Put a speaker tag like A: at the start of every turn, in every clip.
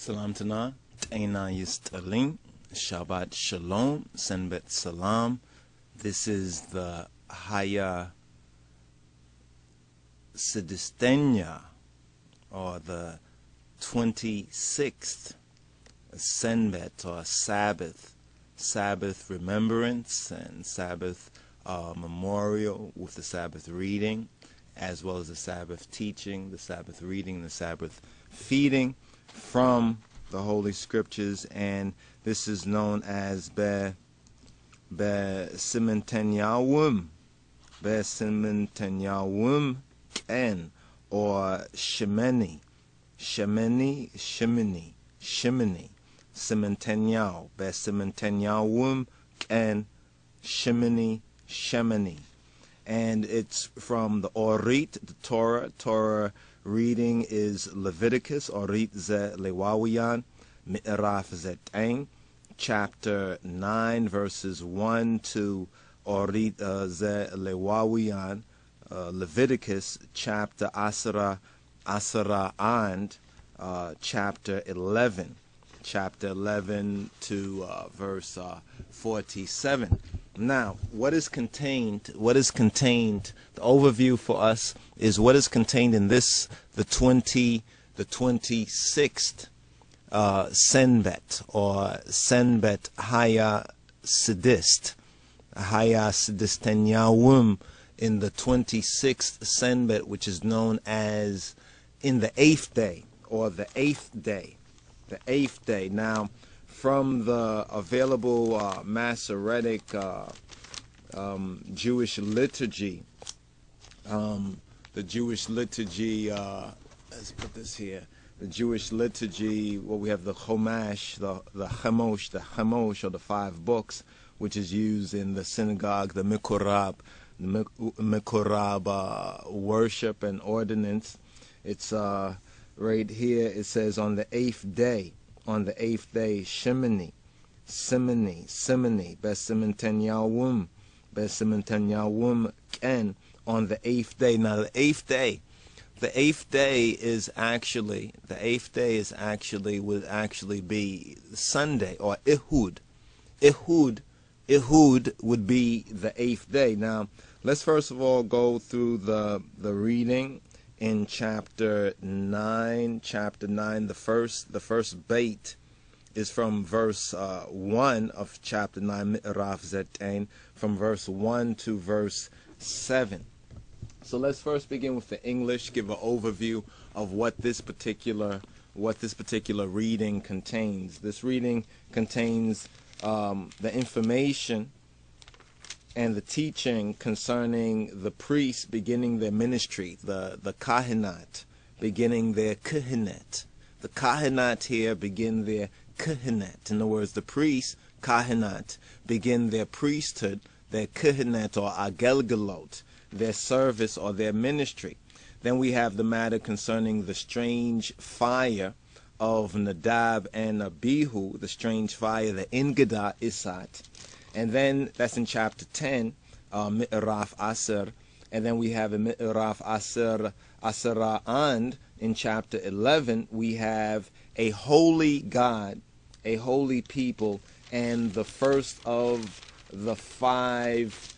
A: Salam Tana, T'aina Yistalim, Shabbat Shalom, Senbet Salam. This is the Haya Sidistenya, or the 26th Senbet, or Sabbath remembrance and Sabbath memorial, with the Sabbath reading, as well as the Sabbath teaching, the Sabbath reading, the Sabbath feeding from the Holy Scriptures. And this is known as Be Simentanyawum Ken, or Shemini, Simentanyaw, Be Simentanyawum Ken, Shemini. And it's from the Orit, the Torah reading is Leviticus, Orit ze Lewawiyan, Mi'raf ze Ta'in, chapter 9, verses 1 to Orit ze Lewawiyan, Leviticus, chapter Asara and chapter 11 to verse 47. Now, what is contained, the overview for us is what is contained in this, the 26th Senbet, or Senbet Haya Sidistanyawum, in the 26th Senbet, which is known as in the 8th day, or the 8th day. Now, from the available Masoretic Jewish liturgy, the Jewish liturgy, let's put this here, the Jewish liturgy, well, we have the Chumash, the Chemosh, or the 5 books, which is used in the synagogue, the Mikorab worship and ordinance. It's right here, it says on the 8th day, Shemini, Be Simentanyawum Ken, on the 8th day. Now the 8th day would actually be Sunday, or Ehud. Ehud would be the 8th day. Now, let's first of all go through the reading in chapter 9. The first bait is from verse 1 of chapter 9, Mi'raf Zetain, from verse 1 to verse 7. So let's first begin with the English, give an overview of what this particular reading contains. This reading contains the information and the teaching concerning the priests beginning their ministry, the kahanat beginning their kahanet. The kahanat here begin their kahanet. In other words, the priests, kahanat, begin their priesthood, their kahanet or agelgelot, their service or their ministry. Then we have the matter concerning the strange fire of Nadab and Abihu, the strange fire, the Ingada Isat. And then that's in chapter 10, Mi'raf Aser. And then we have a Mi'raf Aser, Asera, and in chapter 11 we have a holy God, a holy people, and the first of the 5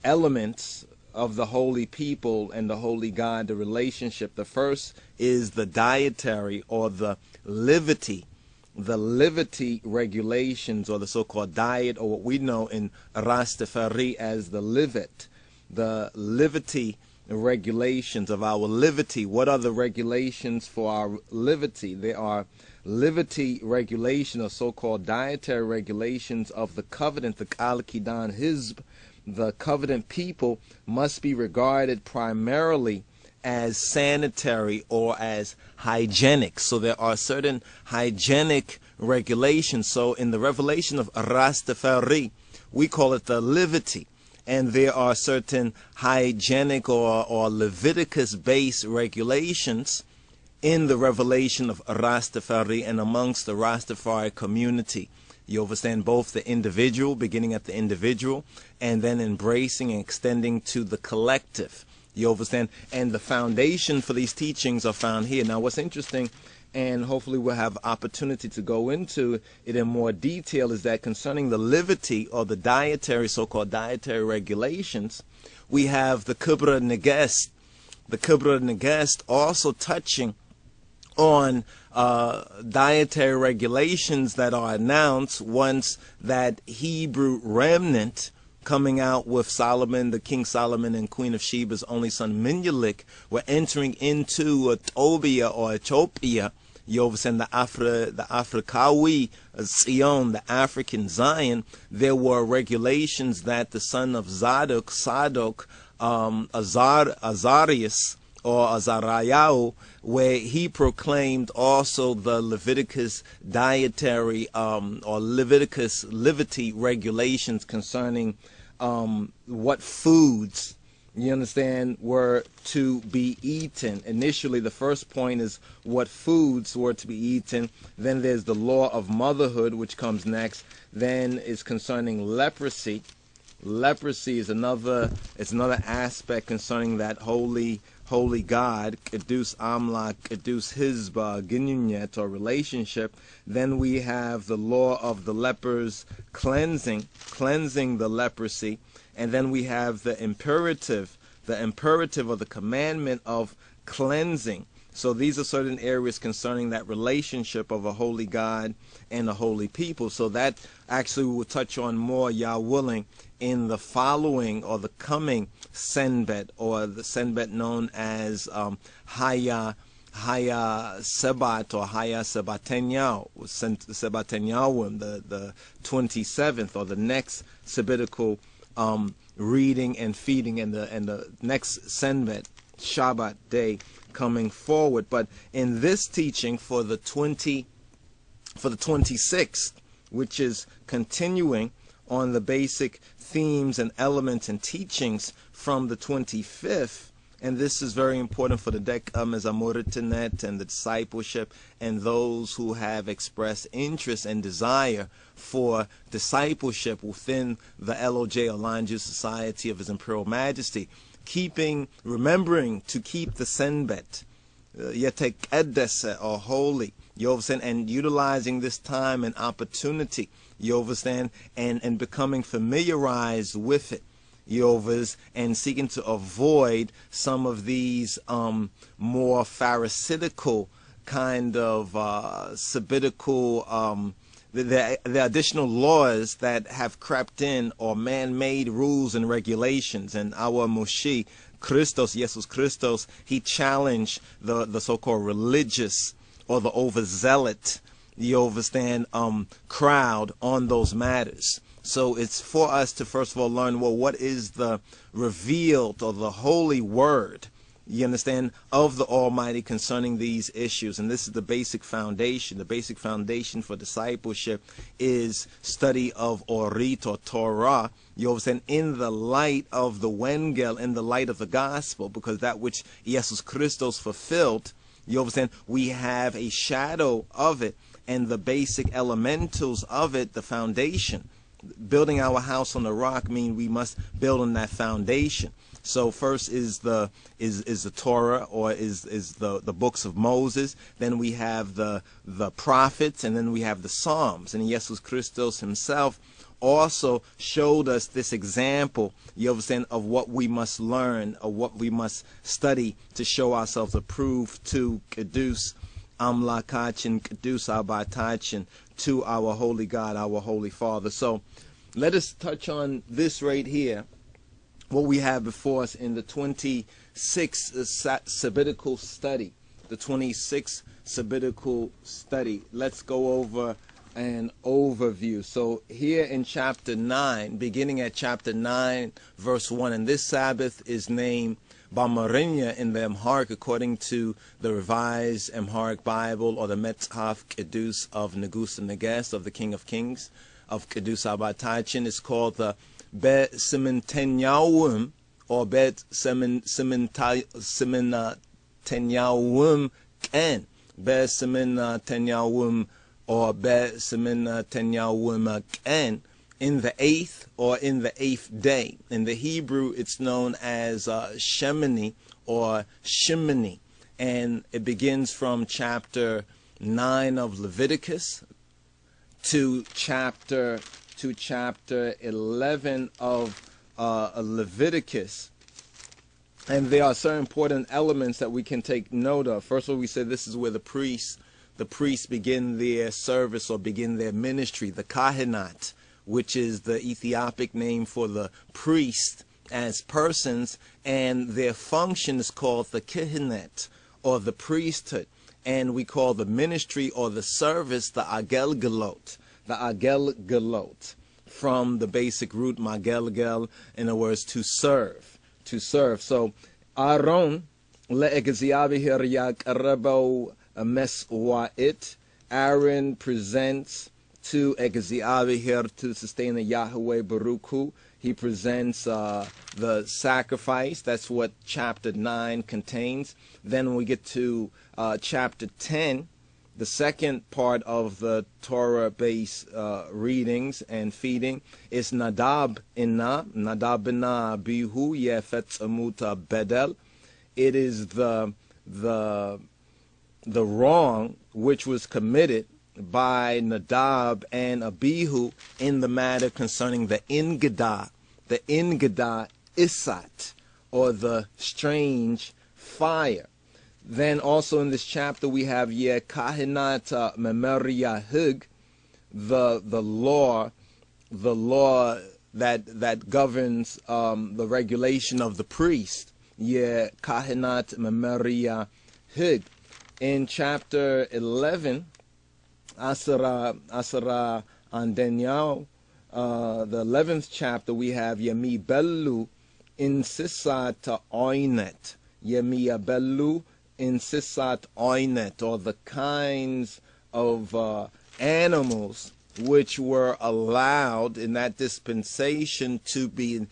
A: elements of the holy people and the holy God, the relationship. The first is the dietary, or the livity regulations, or the so-called diet, or what we know in Rastafari as the livit, the livity regulations of our livity. What are the regulations for our livity? There are livity regulations, or so-called dietary regulations of the covenant, the Kal Kidan Hizb. The covenant people must be regarded primarily as sanitary or as hygienic. So there are certain hygienic regulations. So in the revelation of Rastafari, we call it the livity. And there are certain hygienic or Leviticus-based regulations in the revelation of Rastafari and amongst the Rastafari community. You understand, both the individual, beginning at the individual, and then embracing and extending to the collective. You understand? And the foundation for these teachings are found here. Now, what's interesting and hopefully we'll have opportunity to go into it in more detail, is that concerning the livity or the dietary, so-called dietary regulations, we have the Kubra Negest. The Kubra Negest also touching on dietary regulations that are announced once that Hebrew remnant coming out with Solomon, the King Solomon and Queen of Sheba's only son Menelik, were entering into Ethiopia or Ethiopia, and the Afrikawi Zion, the African Zion. There were regulations that the son of Zadok, Azarias or Azariah, where he proclaimed also the Leviticus dietary or Leviticus livity regulations concerning what foods, you understand, were to be eaten. Initially, the first point is what foods were to be eaten. Then there's the law of motherhood, which comes next. Then is concerning leprosy. Leprosy is another aspect concerning that holy God, Kedus Amlak, Kedus Hizbah, Ginyunyet, or relationship. Then we have the law of the lepers cleansing the leprosy. And then we have the imperative or the commandment of cleansing. So these are certain areas concerning that relationship of a holy God and a holy people. So that actually we will touch on more, Yah willing, in the following or the coming Senbet, or the Senbet known as Haya Sebat or Haya Sebatenyao, Sebatenyawim, the 27th, or the next Sabbatical reading and feeding, and the next Senbet Shabbat day coming forward. But in this teaching for the 26th, which is continuing on the basic themes and elements and teachings from the 25th, and this is very important for the Dek Mezamuritanet and the discipleship and those who have expressed interest and desire for discipleship within the LOJ, or Lion Jew Society of His Imperial Majesty, remembering to keep the Senbet, Yetek Eddese, or holy, and utilizing this time and opportunity, and becoming familiarized with it, and seeking to avoid some of these more pharisaical kind of sabbatical, the additional laws that have crept in, or man-made rules and regulations. And our Moshe Christos, Jesus Christos, he challenged the so-called religious or the overzealot, crowd on those matters. So it's for us to first of all learn, well, what is the revealed or the holy word, of the Almighty concerning these issues. And this is the basic foundation. The basic foundation for discipleship is study of Orit or Torah, in the light of the Wengel, in the light of the gospel, because that which Jesus Christos fulfilled, we have a shadow of it and the basic elementals of it, the foundation. Building our house on the rock means we must build on that foundation. So first is the Torah, or is the books of Moses. Then we have the prophets, and then we have the Psalms. And Jesus Christos himself also showed us this example, of what we must learn, or what we must study to show ourselves approved to Kedus Amlakachin, Kedus Abatachin, to our holy God, our holy Father. So let us touch on this right here, what we have before us in the 26th Sabbatical study. The 26th Sabbatical study. Let's go over an overview. So here in chapter 9, beginning at chapter 9, verse 1, and this Sabbath is named Bamarinya in the Amharic, according to the Revised Amharic Bible, or the Metzhaf Kedus of Negus and Neges, of the King of Kings, of Kedus Abatachin. Is called the Bet Sementenyawim, or Bet Sementenyawim Ken. Bet Sementenyawim, or Bet Sementenyawim Ken. In the 8th, or in the 8th day. In the Hebrew, it's known as SHEMINI or SHEMINI. And it begins from chapter 9 of Leviticus to chapter 11 of Leviticus. And there are certain important elements that we can take note of. First of all, we said this is where the priests begin their service or begin their ministry, the kahanat, which is the Ethiopic name for the priest as persons, and their function is called the kihanet, or the priesthood. And we call the ministry or the service the agelgelot, from the basic root magelgel, in other words, to serve. So Aaron le'egziabihir yaqarrabo meswa'it. Aaron presents to Egziabihir, to sustain the Yahweh Baruch Hu. He presents the sacrifice. That's what chapter 9 contains. Then when we get to chapter 10, the second part of the Torah-based readings and feeding is Nadab Inna Bihu Yefet Amuta Bedel. It is the wrong which was committed by Nadab and Abihu in the matter concerning the Ingada Isat, or the strange fire. Then also in this chapter we have Kahinat Memoria Hug, the law that governs the regulation of the priest. Kahinat Memoria Hug. In chapter 11, Asara Andenyao, the 11th chapter, we have Yemi Bellu Insisat Oinet. Yemi Bellu Insisat Oinet, or the kinds of animals which were allowed in that dispensation to be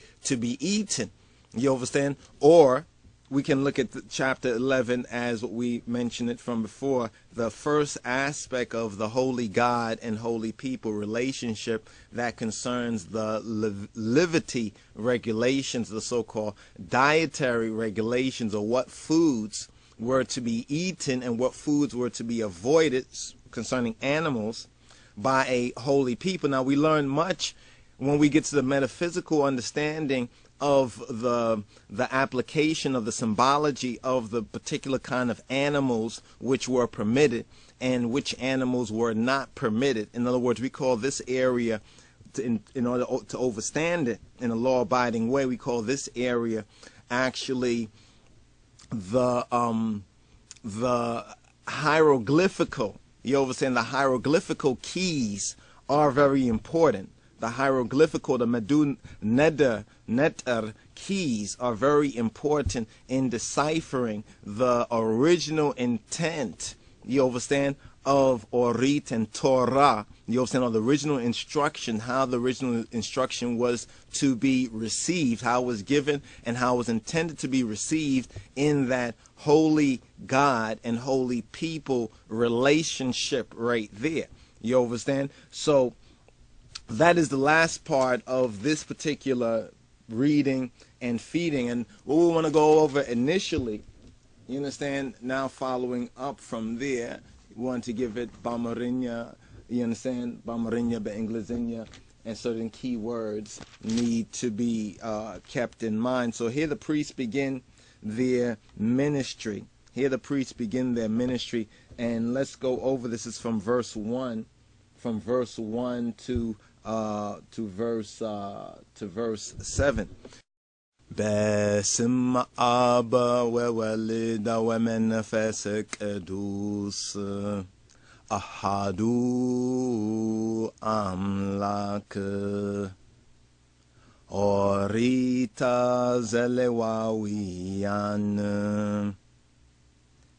A: eaten. You understand? Or we can look at chapter 11 as what we mentioned it from before, the first aspect of the holy God and holy people relationship that concerns the livity regulations, the so-called dietary regulations, or what foods were to be eaten and what foods were to be avoided concerning animals by a holy people. Now, we learn much when we get to the metaphysical understanding of the application of the symbology of the particular kind of animals which were permitted and which animals were not permitted. In other words, we call this area, in order to overstand it in a law-abiding way, we call this area actually the hieroglyphical. You understand? The hieroglyphical keys are very important. The hieroglyphical, the Medun Neter keys are very important in deciphering the original intent, you understand, of Orit and Torah. You understand, of the original instruction, how the original instruction was to be received, how it was given, and how it was intended to be received in that holy God and holy people relationship right there. You understand? So that is the last part of this particular reading and feeding. And what we want to go over initially, you understand, now following up from there, we want to give it Bamarinya, you understand, Bamarinya, Be'Englizinya, and certain key words need to be kept in mind. So here the priests begin their ministry. And let's go over this. Is from verse 1 to verse 7. باسم آب وولد ومنفس قدوس أحد أملاك أوريت زلواويان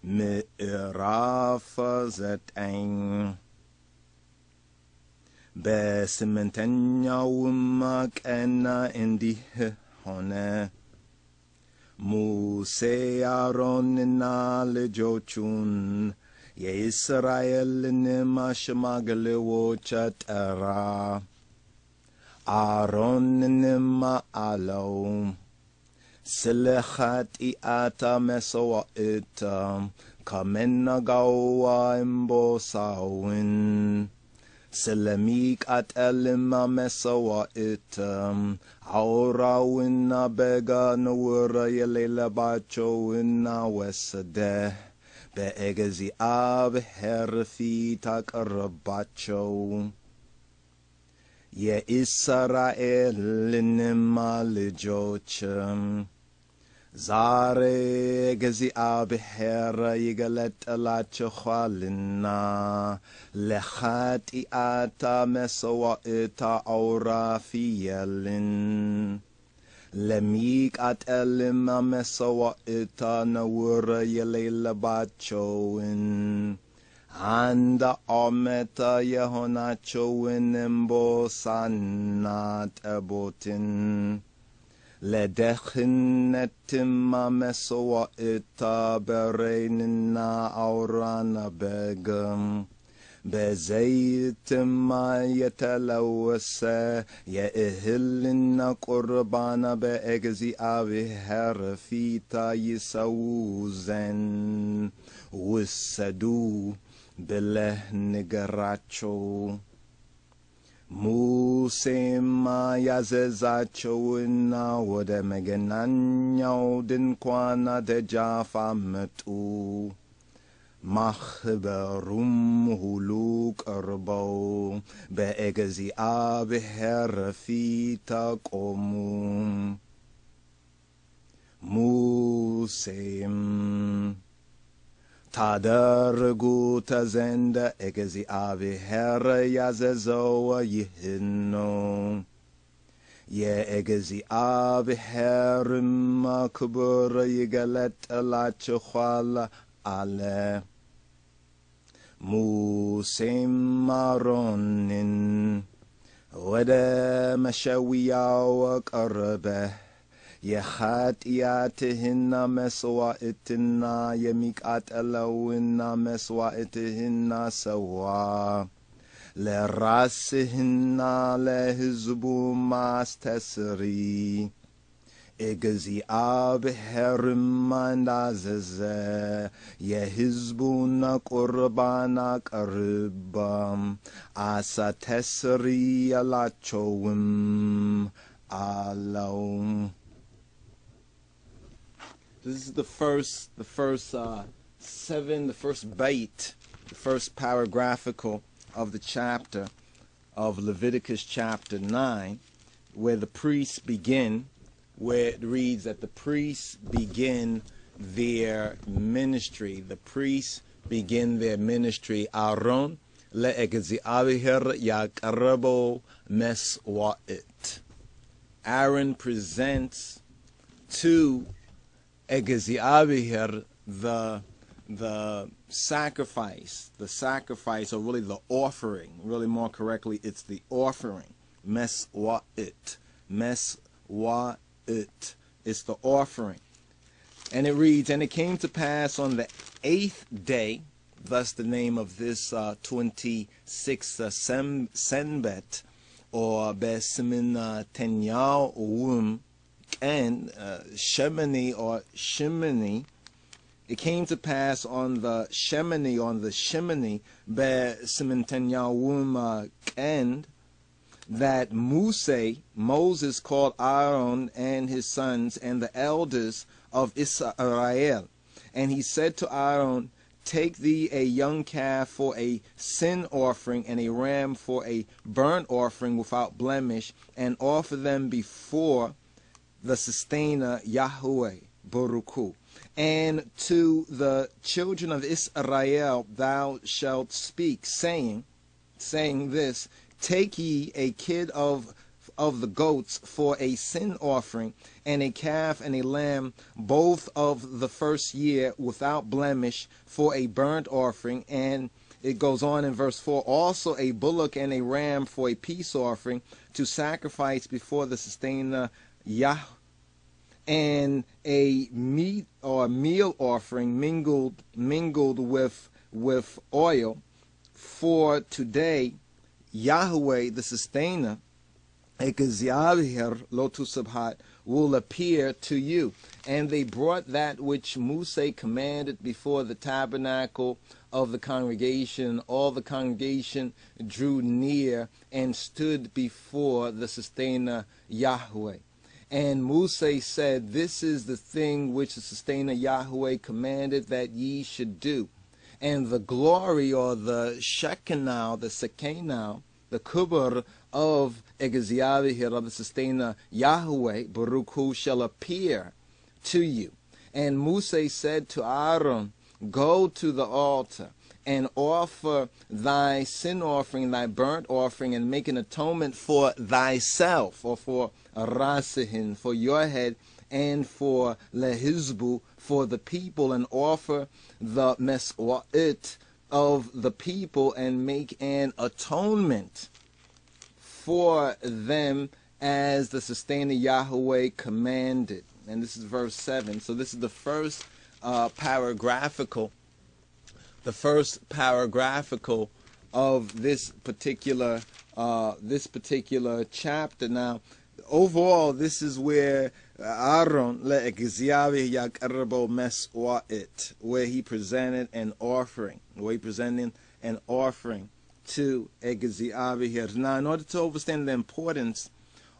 A: مئراف زتين በስምንተኛውም ቀን እንዲህ ሆነ፣ ሙሴ አሮንና ልጆቹን የእስራኤልንም ሽማግሌዎች ጠራ። አሮንንም አለው፣ ስለ ኃጢአት መሥዋዕት Kamenagawa imbosawin. Selemik at elima mesawa itam. Aurawina bega nawura yelela bacho wina wesade. Beegezi ab herfi takarabacho. Ye Israel nimalijocham. Zare gezi abher yigalet alachchalina lechati ata mesawa ita aura fiyelin lemik at elima mesawa ita nawura yelela bachoin anda ometa yehonachoin embo sanat ebotin Ledechin netima mesoa ita bereinina aurana begum. Bezeitima yetelawase ye ihilina qurbana beegzi avi herfita yisawuzen. Wisadu bile nigaracho. Musema yazezacho ina wode megenanyao dinkwana de jafa metu. Machberum huluk erbo beegezi abherfita komu. Musem. Tadargu tazenda egezi avi her yazezoa yihino. Ye egezi avi herim makbura yigalet alachwala ale. Musem maronin. Wede mashawiyawa karbe. Yechat yatihina meswa itina yemikat alawina meswa itihina sawa le rasihina le hizbu mas tesri egezi abherimandazeze ye hizbu na qurbana karibam asa tesri alachowim alawm. This is the first bait, the first paragraphical of the chapter of Leviticus chapter 9, where the priests begin, where it reads that the priests begin their ministry. The priests begin their ministry. Aaron le'egzi avihir yakarabo meswa'it. Aaron presents to Egezi Abihir the sacrifice, or really the offering. Really more correctly, it's the offering. Meswa'it. It's the offering. And it reads, and it came to pass on the 8th day, thus the name of this 26th Senbet, or Besimin Tenyau and Shemini or Shemini. It came to pass on the Shemini, Be Simintanyawum end, that Moses called Aaron and his sons and the elders of Israel. And he said to Aaron, take thee a young calf for a sin offering and a ram for a burnt offering without blemish, and offer them before the sustainer Yahweh Baruchu. And to the children of Israel thou shalt speak, saying this, take ye a kid of the goats for a sin offering, and a calf and a lamb, both of the first year without blemish, for a burnt offering. And it goes on in verse 4, also a bullock and a ram for a peace offering, to sacrifice before the sustainer Yah, and a meat or meal offering mingled with oil, for today Yahweh the sustainer, Ekaziyavir lotu sabhat, will appear to you. And they brought that which Musa commanded before the tabernacle of the congregation. All the congregation drew near and stood before the sustainer Yahweh. And Musa said, this is the thing which the sustainer Yahweh commanded that ye should do. And the glory, or the Shekinah, the Shekinah, the Kubur of Egeziavihir, of the sustainer Yahweh, Baruch Hu, shall appear to you. And Musa said to Aaron, go to the altar and offer thy sin offering, thy burnt offering, and make an atonement for thyself, or for Rasihin, for your head, and for Lehizbu, for the people, and offer the Meswa'it of the people, and make an atonement for them as the sustainer Yahweh commanded. And this is verse 7. So this is the first paragraphical of this particular chapter. Now, overall, this is where Aaron where he presented an offering, to Egeziavihir. Now, in order to understand the importance,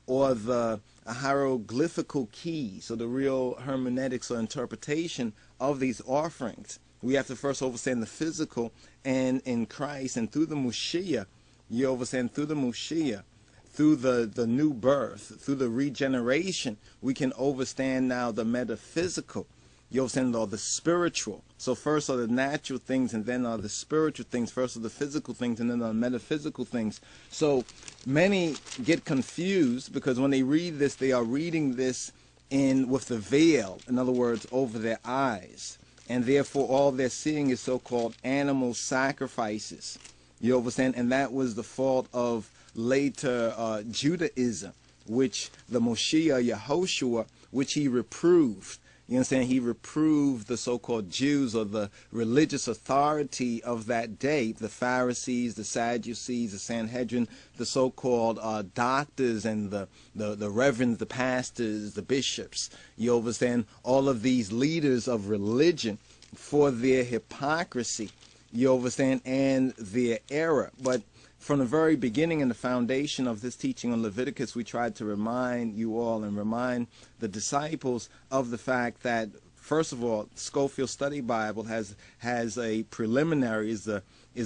A: or the hieroglyphical keys, or the real hermeneutics or interpretation of these offerings, we have to first understand the physical, and in Christ, and through the Mashiach, you understand through the Mashiach, through the new birth, through the regeneration, we can understand now the metaphysical, you understand, or the spiritual. So first are the natural things, and then are the spiritual things. First are the physical things, and then are the metaphysical things. So many get confused, because when they read this, they are reading this with the veil, in other words, over their eyes. And therefore all they're seeing is so-called animal sacrifices. You understand? And that was the fault of later Judaism, which the Moshiach Yehoshua, which he reproved. You understand? He reproved the so-called Jews, or the religious authority of that day, the Pharisees, the Sadducees, the Sanhedrin, the so-called doctors, and the reverends, the pastors, the bishops. You understand? All of these leaders of religion, for their hypocrisy, you understand, and their error. But from the very beginning and the foundation of this teaching on Leviticus, we tried to remind you all, and remind the disciples, of the fact that, first of all, Schofield Study Bible has a preliminary, is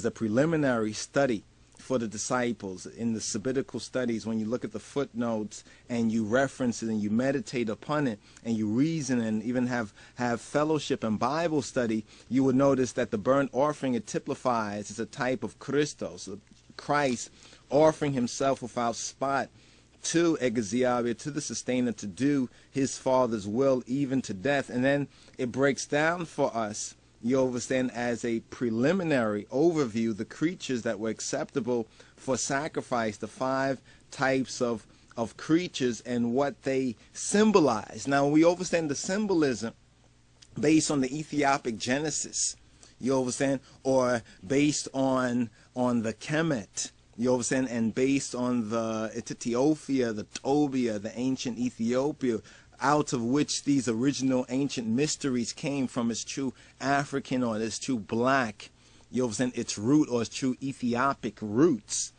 A: a preliminary study for the disciples in the sabbatical studies. When you look at the footnotes and you reference it and you meditate upon it and you reason and even have fellowship and Bible study, you will notice that the burnt offering, it typifies, is a type of Christos, Christ offering himself without spot to Egeziavihir, to the sustainer, to do his Father's will, even to death. And then it breaks down for us, you understand, as a preliminary overview, the creatures that were acceptable for sacrifice, the 5 types of creatures, and what they symbolize. Now, we understand the symbolism based on the Ethiopic Genesis, you understand, or based on the Kemet, you understand, and based on the Ethiopia, the Tobia, the ancient Ethiopia, out of which these original ancient mysteries came from, its true African, or its true black, you understand, its root, or its true Ethiopic roots.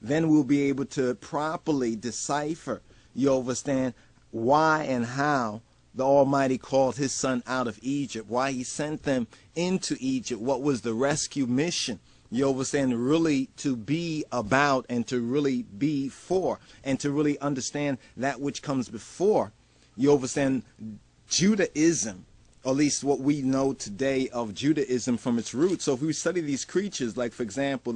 A: Then we'll be able to properly decipher, you understand, why and how the Almighty called his son out of Egypt, why he sent them into Egypt, what was the rescue mission, you understand, really to be about, and to really be for, and to really understand that which comes before. You understand Judaism, or at least what we know today of Judaism from its roots. So if we study these creatures, like for example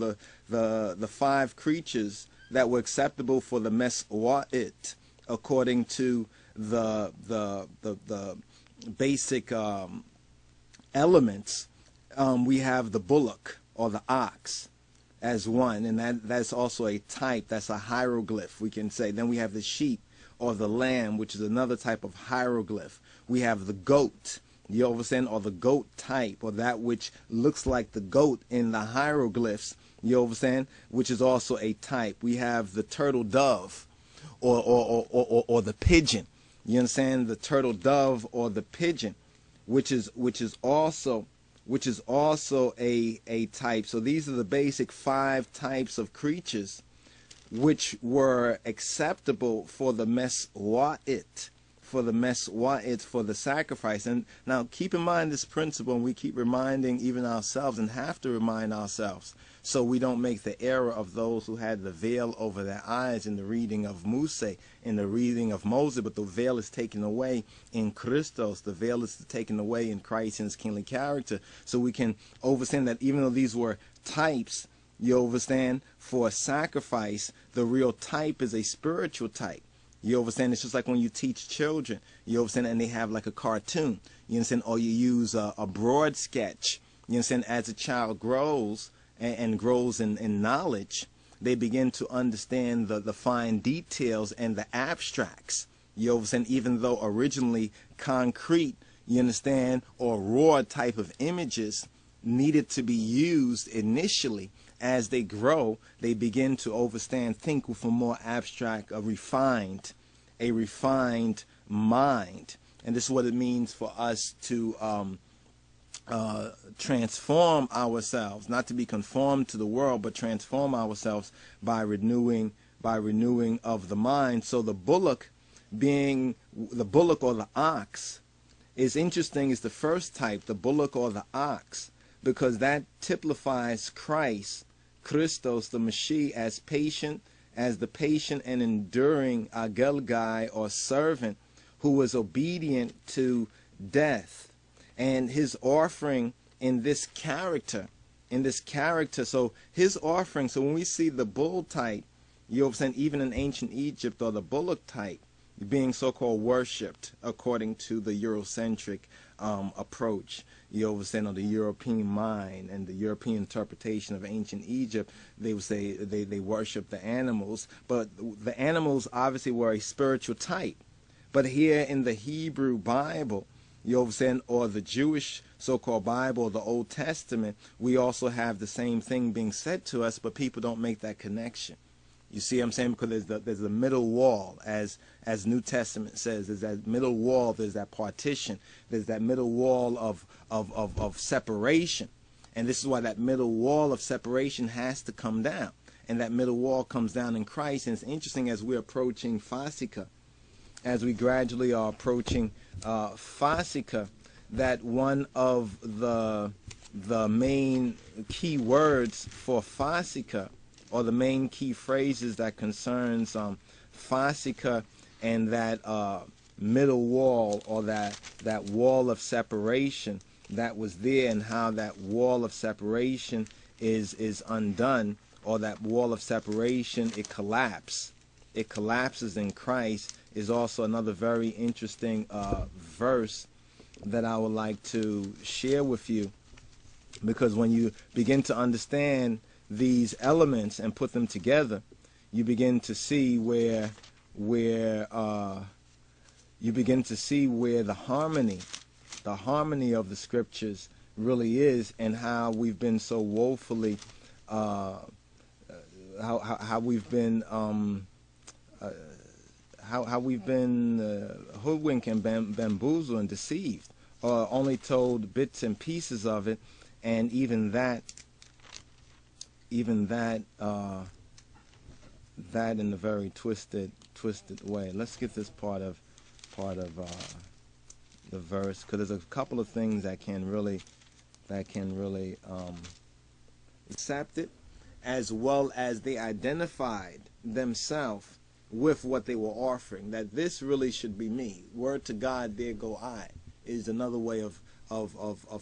A: the 5 creatures that were acceptable for the Meswa'it, according to the basic elements, we have the bullock, or the ox, as one, and that's also a type, that's a hieroglyph, we can say. Then we have the sheep, or the lamb, which is another type of hieroglyph. We have the goat, you understand, or the goat type, or that which looks like the goat in the hieroglyphs, you understand, which is also a type. We have the turtle dove, or the pigeon, You understand? The turtle dove or the pigeon, which is also a type. So these are the basic 5 types of creatures which were acceptable for the meswa'it, for the sacrifice. And now keep in mind this principle, and we keep reminding even ourselves, and have to remind ourselves, so we don't make the error of those who had the veil over their eyes in the reading of Moses, in the reading of Moses, but the veil is taken away in Christos. The veil is taken away in Christ and his kingly character. So we can understand that even though these were types, you understand, for a sacrifice, the real type is a spiritual type. You understand? It's just like when you teach children, you understand, and they have like a cartoon, you understand, or you use a broad sketch. You understand? As a child grows and grows in knowledge, they begin to understand the fine details and the abstracts. You understand? Even though originally concrete, you understand, or raw type of images needed to be used initially, as they grow, they begin to understand, think with a more abstract, a refined mind. And this is what it means for us to transform ourselves, not to be conformed to the world, but transform ourselves by renewing of the mind. So the bullock or the ox is interesting, is the first type, the bullock or the ox, because that typifies Christos, the Mashiach, as the patient and enduring agelgai, or servant, who was obedient to death, and his offering in this character. So his offering, so when we see the bull type, you understand, even in ancient Egypt, or the bullock type being so-called worshipped according to the Eurocentric approach, you understand, or the European mind and the European interpretation of ancient Egypt, they would say they worship the animals, but the animals obviously were a spiritual type. But here in the Hebrew Bible, you understand, or the Jewish so-called Bible, or the Old Testament, we also have the same thing being said to us, but people don't make that connection. You see what I'm saying? Because there's the middle wall, as New Testament says. There's that middle wall. There's that partition. There's that middle wall of separation. And this is why that middle wall of separation has to come down. And that middle wall comes down in Christ. And it's interesting, as we're approaching Fasika, as we gradually are approaching Fasika, that one of the main key words for Fasika, or the main key phrases that concerns Fasika and that middle wall, or that wall of separation that was there, and how that wall of separation is undone, or that wall of separation, it collapses in Christ, is also another very interesting verse that I would like to share with you, because when you begin to understand these elements and put them together, you begin to see where the harmony of the scriptures really is, and how we've been so woefully how we've been hoodwinked and bamboozled and deceived, or only told bits and pieces of it, and even that in a very twisted way. Let's get this part of the verse, because there's a couple of things that can really accept it, as well as they identified themselves with what they were offering. That this really should be me. Word to God, there go I, is another way of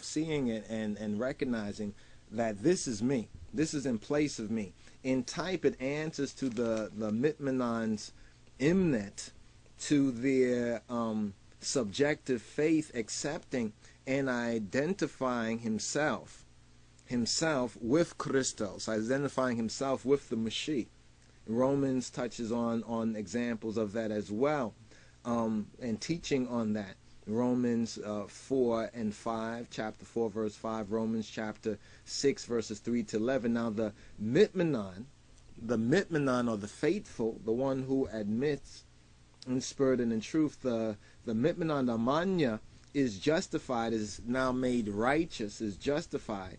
A: seeing it and recognizing that this is me. This is in place of me. In type, it answers to the Mitmenon's imnet, to their subjective faith, accepting and identifying himself with Christos, identifying himself with the Mashiach. Romans touches on examples of that as well, and teaching on that. Romans 4 and 5, chapter 4, verse 5, Romans chapter 6, verses 3 to 11. Now the Mitmenon, or the faithful, the one who admits in spirit and in truth. The mitman on the manya is justified, is now made righteous, is justified